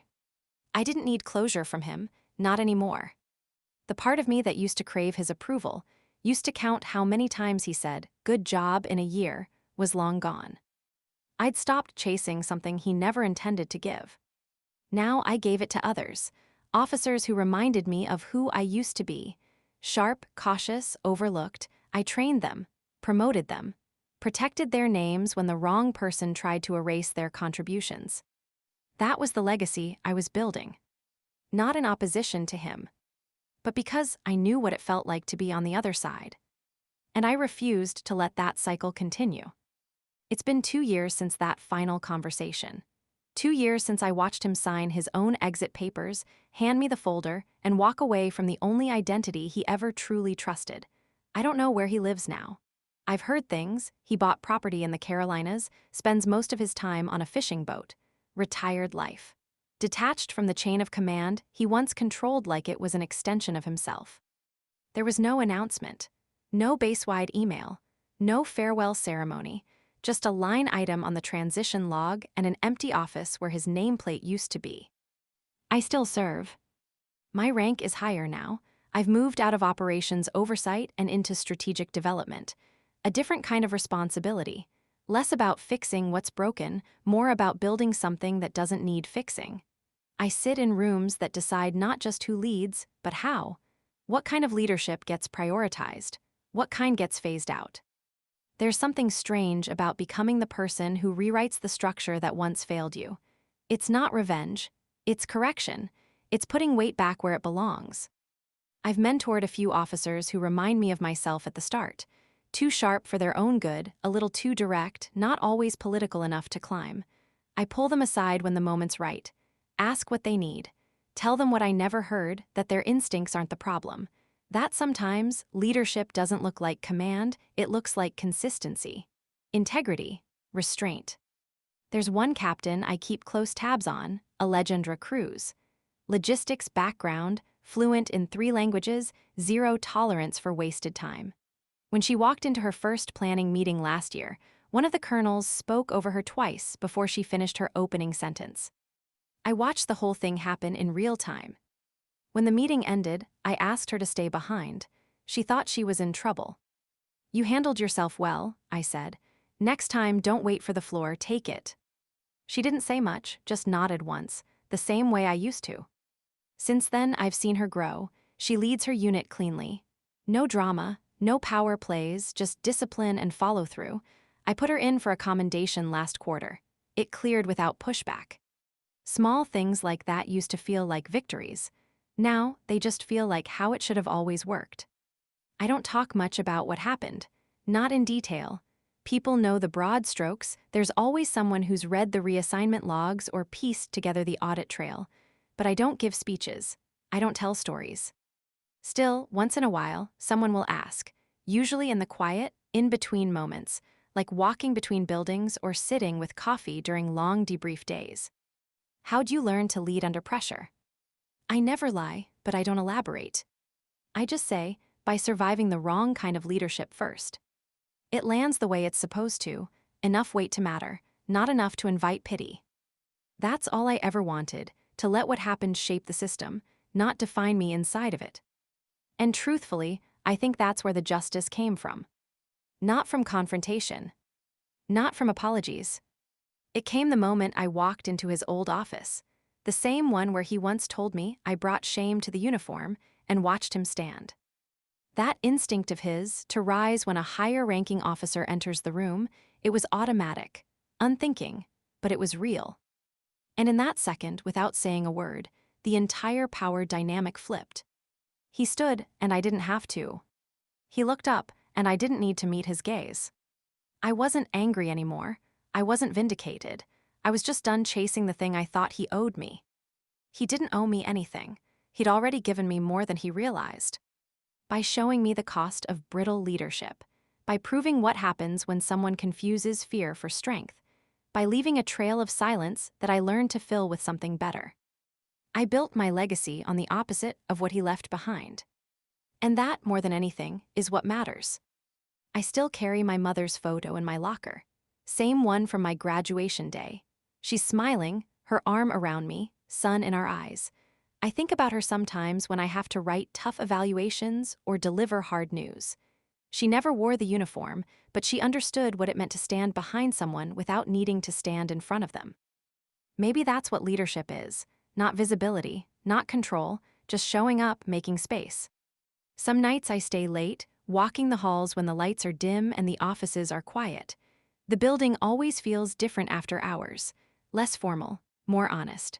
I didn't need closure from him, not anymore. The part of me that used to crave his approval, used to count how many times he said, "Good job," in a year, was long gone. I'd stopped chasing something he never intended to give. Now I gave it to others, officers who reminded me of who I used to be. Sharp, cautious, overlooked. I trained them, promoted them, protected their names when the wrong person tried to erase their contributions. That was the legacy I was building. Not in opposition to him, but because I knew what it felt like to be on the other side. And I refused to let that cycle continue. It's been 2 years since that final conversation. 2 years since I watched him sign his own exit papers, hand me the folder, and walk away from the only identity he ever truly trusted. I don't know where he lives now. I've heard things. He bought property in the Carolinas, spends most of his time on a fishing boat. Retired life. Detached from the chain of command he once controlled like it was an extension of himself. There was no announcement, no base-wide email, no farewell ceremony, just a line item on the transition log and an empty office where his nameplate used to be. I still serve. My rank is higher now. I've moved out of operations oversight and into strategic development. A different kind of responsibility. Less about fixing what's broken, more about building something that doesn't need fixing. I sit in rooms that decide not just who leads, but how. What kind of leadership gets prioritized? What kind gets phased out? There's something strange about becoming the person who rewrites the structure that once failed you. It's not revenge. It's correction. It's putting weight back where it belongs. I've mentored a few officers who remind me of myself at the start. Too sharp for their own good, a little too direct, not always political enough to climb. I pull them aside when the moment's right. Ask what they need. Tell them what I never heard, that their instincts aren't the problem. That sometimes leadership doesn't look like command, it looks like consistency, integrity, restraint. There's one captain I keep close tabs on, Alejandra Cruz. Logistics background, fluent in 3 languages, zero tolerance for wasted time. When she walked into her first planning meeting last year, one of the colonels spoke over her twice before she finished her opening sentence. I watched the whole thing happen in real time. When the meeting ended, I asked her to stay behind. She thought she was in trouble. "You handled yourself well," I said. "Next time, don't wait for the floor, take it." She didn't say much, just nodded once, the same way I used to. Since then, I've seen her grow. She leads her unit cleanly. No drama, no power plays, just discipline and follow-through. I put her in for a commendation last quarter. It cleared without pushback. Small things like that used to feel like victories. Now, they just feel like how it should have always worked. I don't talk much about what happened. Not in detail. People know the broad strokes. There's always someone who's read the reassignment logs or pieced together the audit trail. But I don't give speeches. I don't tell stories. Still, once in a while, someone will ask, usually in the quiet, in-between moments, like walking between buildings or sitting with coffee during long debrief days. "How'd you learn to lead under pressure?" I never lie, but I don't elaborate. I just say, by surviving the wrong kind of leadership first. It lands the way it's supposed to, enough weight to matter, not enough to invite pity. That's all I ever wanted, to let what happened shape the system, not define me inside of it. And truthfully, I think that's where the justice came from. Not from confrontation. Not from apologies. It came the moment I walked into his old office. The same one where he once told me I brought shame to the uniform, and watched him stand. That instinct of his, to rise when a higher-ranking officer enters the room, it was automatic, unthinking, but it was real. And in that second, without saying a word, the entire power dynamic flipped. He stood, and I didn't have to. He looked up, and I didn't need to meet his gaze. I wasn't angry anymore. I wasn't vindicated. I was just done chasing the thing I thought he owed me. He didn't owe me anything. He'd already given me more than he realized. By showing me the cost of brittle leadership, by proving what happens when someone confuses fear for strength, by leaving a trail of silence that I learned to fill with something better. I built my legacy on the opposite of what he left behind. And that, more than anything, is what matters. I still carry my mother's photo in my locker, same one from my graduation day. She's smiling, her arm around me, sun in our eyes. I think about her sometimes when I have to write tough evaluations or deliver hard news. She never wore the uniform, but she understood what it meant to stand behind someone without needing to stand in front of them. Maybe that's what leadership is, not visibility, not control, just showing up, making space. Some nights I stay late, walking the halls when the lights are dim and the offices are quiet. The building always feels different after hours, less formal, more honest.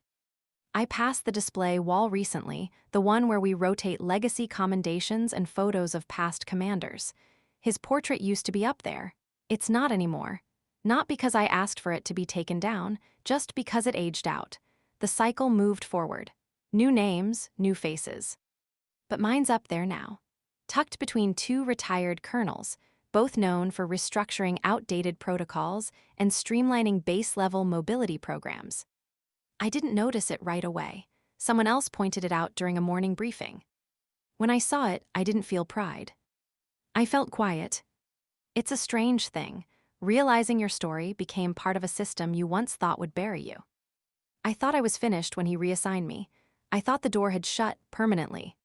I passed the display wall recently, the one where we rotate legacy commendations and photos of past commanders. His portrait used to be up there. It's not anymore. Not because I asked for it to be taken down, just because it aged out. The cycle moved forward. New names, new faces. But mine's up there now, tucked between two retired colonels, both known for restructuring outdated protocols and streamlining base-level mobility programs. I didn't notice it right away. Someone else pointed it out during a morning briefing. When I saw it, I didn't feel pride. I felt quiet. It's a strange thing. Realizing your story became part of a system you once thought would bury you. I thought I was finished when he reassigned me. I thought the door had shut permanently.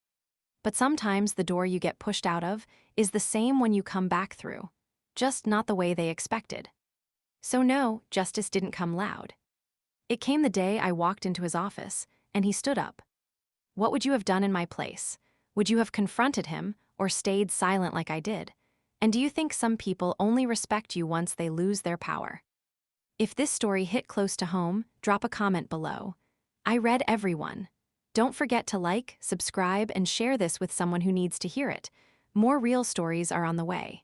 But sometimes the door you get pushed out of is the same one you come back through, just not the way they expected. So no, justice didn't come loud. It came the day I walked into his office, and he stood up. What would you have done in my place? Would you have confronted him or stayed silent like I did? And do you think some people only respect you once they lose their power? If this story hit close to home, drop a comment below. I read everyone. Don't forget to like, subscribe, and share this with someone who needs to hear it. More real stories are on the way.